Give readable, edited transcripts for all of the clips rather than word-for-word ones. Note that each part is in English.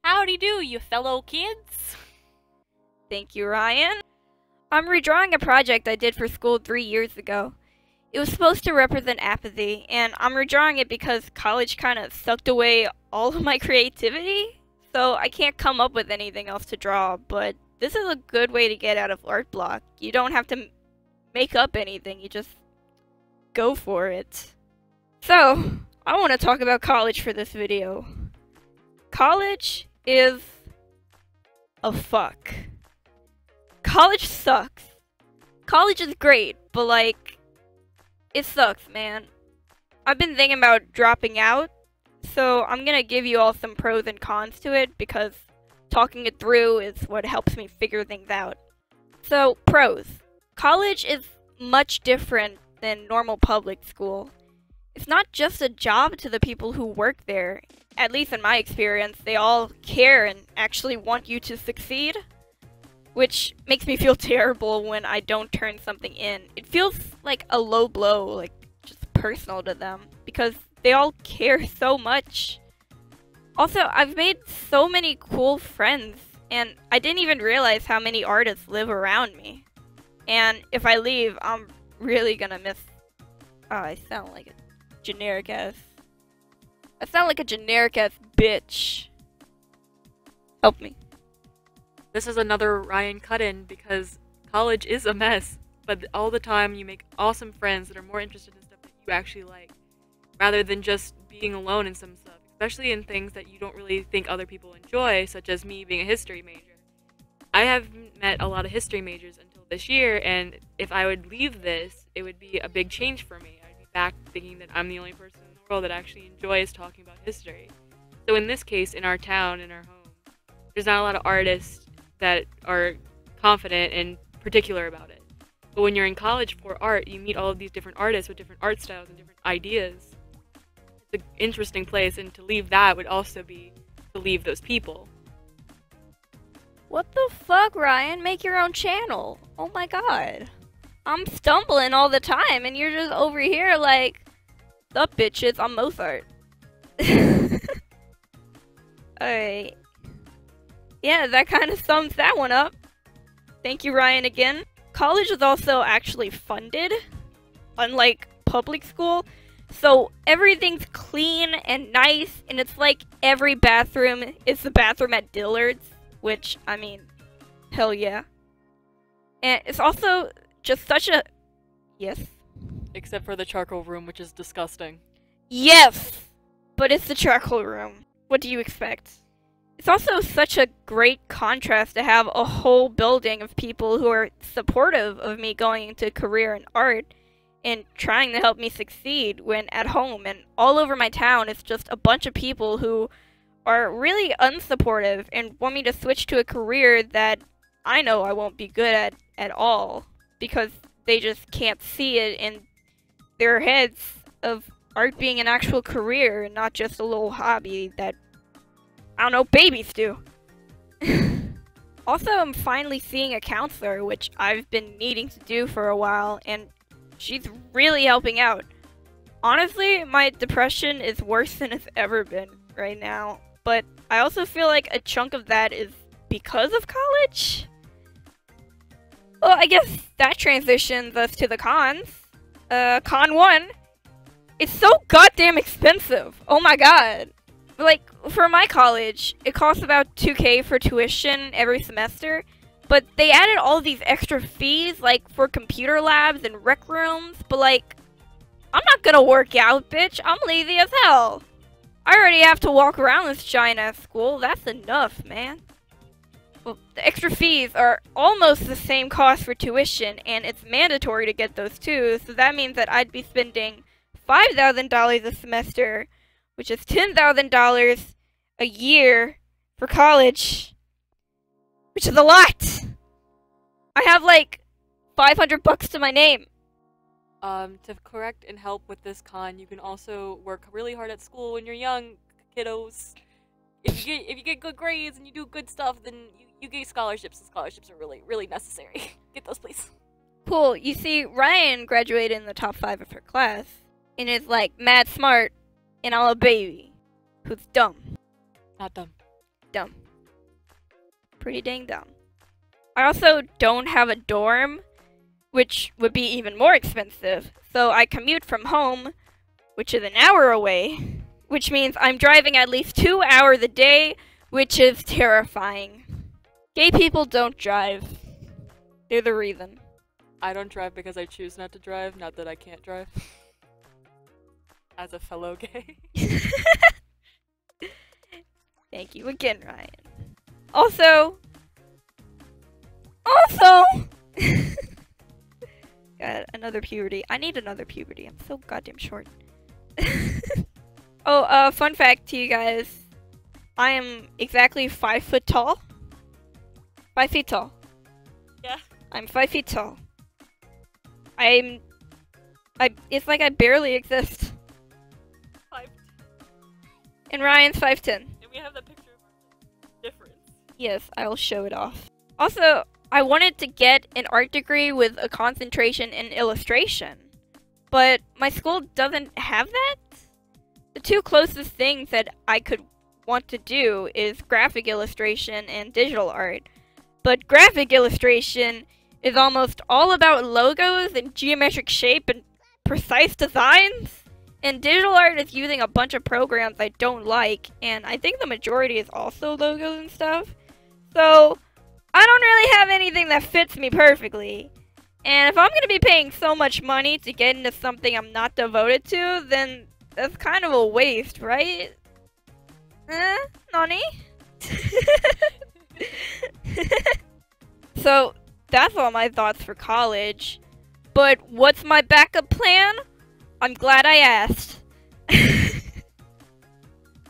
Howdy do, you fellow kids! Thank you, Ryan. I'm redrawing a project I did for school 3 years ago. It was supposed to represent apathy, and I'm redrawing it because college kind of sucked away all of my creativity, so I can't come up with anything else to draw, but this is a good way to get out of art block. You don't have to make up anything, you just go for it. So, I want to talk about college for this video. College is a fuck. College sucks. College is great, but like, it sucks, man. I've been thinking about dropping out, so I'm gonna give you all some pros and cons to it because talking it through is what helps me figure things out. So, pros. College is much different than normal public school. It's not just a job to the people who work there. At least in my experience, they all care and actually want you to succeed, which makes me feel terrible when I don't turn something in. It feels like a low blow, like just personal to them, because they all care so much. Also, I've made so many cool friends, and I didn't even realize how many artists live around me. And if I leave, I'm really gonna miss... Oh, I sound like a generic ass... I sound like a generic ass bitch. Help me. This is another Ryan cut-in because college is a mess, but all the time you make awesome friends that are more interested in stuff that you actually like, rather than just being alone in some stuff, especially in things that you don't really think other people enjoy, such as me being a history major. I haven't met a lot of history majors until this year, and if I would leave this, it would be a big change for me. I'd be back thinking that I'm the only person in the world that actually enjoys talking about history. So in this case, in our town, in our home, there's not a lot of artists that are confident and particular about it. But when you're in college for art, you meet all of these different artists with different art styles and different ideas. It's an interesting place, and to leave that would also be to leave those people. What the fuck, Ryan? Make your own channel. Oh my god. I'm stumbling all the time, and you're just over here like, sup bitches, I'm Mozart. Alright. Yeah, that kind of sums that one up. Thank you, Ryan, again. College is also actually funded, unlike public school. So everything's clean and nice, and it's like every bathroom is the bathroom at Dillard's, which, I mean, hell yeah. And it's also just such a... Yes? Except for the charcoal room, which is disgusting. Yes! But it's the charcoal room. What do you expect? It's also such a great contrast to have a whole building of people who are supportive of me going into a career in art and trying to help me succeed when at home and all over my town it's just a bunch of people who are really unsupportive and want me to switch to a career that I know I won't be good at all because they just can't see it in their heads of art being an actual career and not just a little hobby that, I don't know, babies do. Also, I'm finally seeing a counselor, which I've been needing to do for a while, and she's really helping out. Honestly, my depression is worse than it's ever been right now, but I also feel like a chunk of that is because of college. Well, I guess that transitions us to the cons. Con 1. It's so goddamn expensive. Oh my god. Like, for my college, it costs about $2K for tuition every semester, but they added all these extra fees, like, for computer labs and rec rooms, but like, I'm not gonna work out, bitch. I'm lazy as hell. I already have to walk around this giant-ass school. That's enough, man. Well, the extra fees are almost the same cost for tuition, and it's mandatory to get those too, so that means that I'd be spending $5,000 a semester, which is $10,000 a year for college, which is a lot. I have like $500 to my name. To correct and help with this con, you can also work really hard at school when you're young, kiddos. If you get good grades and you do good stuff, then you get scholarships, and scholarships are really necessary. Get those, please. Cool. You see, Ryan graduated in the top 5 of her class, and is like mad smart, and I'm a baby who's dumb. Not dumb. dumb. Pretty dang dumb. I also don't have a dorm, which would be even more expensive. So I commute from home, which is an hour away, which means I'm driving at least 2 hours a day, which is terrifying. Gay people don't drive. They're the reason. I don't drive because I choose not to drive, not that I can't drive. As a fellow gay. Thank you again, Ryan. Also, got another puberty. I need another puberty. I'm so goddamn short. Oh, fun fact to you guys. I am exactly 5 foot tall. 5 feet tall. Yeah. I'm 5 feet tall. It's like I barely exist. 5'10". And Ryan's 5'10". And we have that picture of our difference. Yes, I'll show it off. Also, I wanted to get an art degree with a concentration in illustration. But my school doesn't have that? The two closest things that I could want to do is graphic illustration and digital art. But graphic illustration is almost all about logos and geometric shape and precise designs. And digital art is using a bunch of programs I don't like, and I think the majority is also logos and stuff. So, I don't really have anything that fits me perfectly. And if I'm going to be paying so much money to get into something I'm not devoted to, then that's kind of a waste, right? Nani? So, that's all my thoughts for college. But what's my backup plan? I'm glad I asked.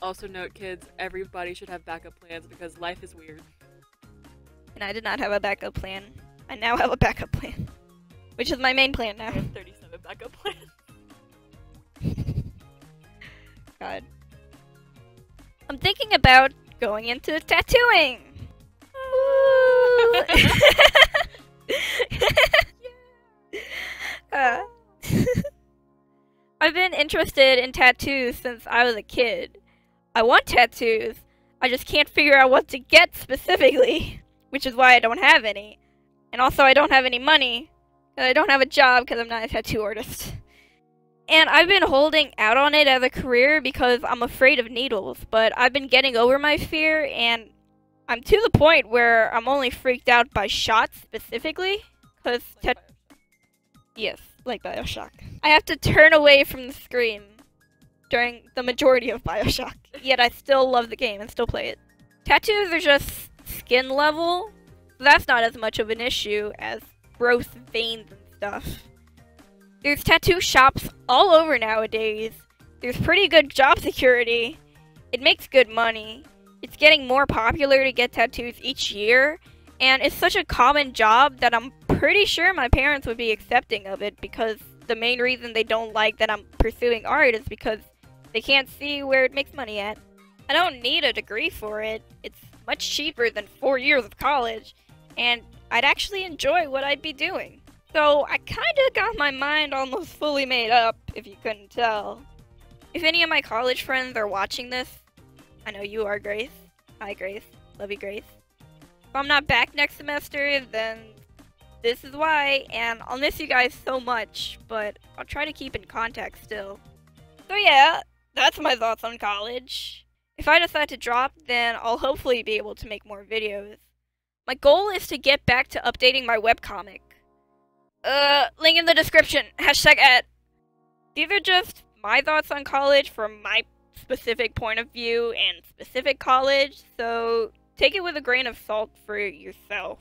Also note, kids, everybody should have backup plans because life is weird. And I did not have a backup plan. I now have a backup plan. Which is my main plan now. I have 37 backup plans. God. I'm thinking about going into tattooing. Woo! I've been interested in tattoos since I was a kid. I want tattoos. I just can't figure out what to get specifically, which is why I don't have any. And also I don't have any money. I don't have a job because I'm not a tattoo artist. And I've been holding out on it as a career because I'm afraid of needles, but I've been getting over my fear, and I'm to the point where I'm only freaked out by shots specifically, because yes, like BioShock. I have to turn away from the screen during the majority of BioShock, yet I still love the game and still play it. Tattoos are just skin level, so that's not as much of an issue as gross veins and stuff. There's tattoo shops all over nowadays. There's pretty good job security. It makes good money. It's getting more popular to get tattoos each year, and it's such a common job that I'm pretty sure my parents would be accepting of it, because the main reason they don't like that I'm pursuing art is because they can't see where it makes money at. I don't need a degree for it. It's much cheaper than 4 years of college, and I'd actually enjoy what I'd be doing. So I kinda got my mind almost fully made up, if you couldn't tell. If any of my college friends are watching this, I know you are, Grace. Hi, Grace. Love you, Grace. If I'm not back next semester, then this is why, and I'll miss you guys so much, but I'll try to keep in contact still. So yeah, that's my thoughts on college. If I decide to drop, then I'll hopefully be able to make more videos. My goal is to get back to updating my webcomic. Link in the description. #@ These are just my thoughts on college from my specific point of view and specific college, so take it with a grain of salt for yourself.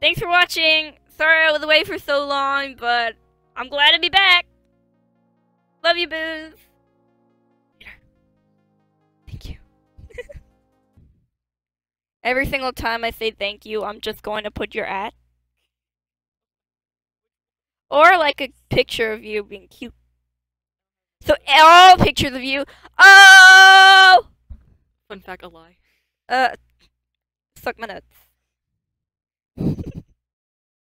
Thanks for watching. Sorry I was away for so long, but I'm glad to be back. Love you, boos. Later. Thank you. Every single time I say thank you, I'm just going to put your @ or like a picture of you being cute. So all pictures of you. Oh! Fun fact, a lie. Suck my nuts.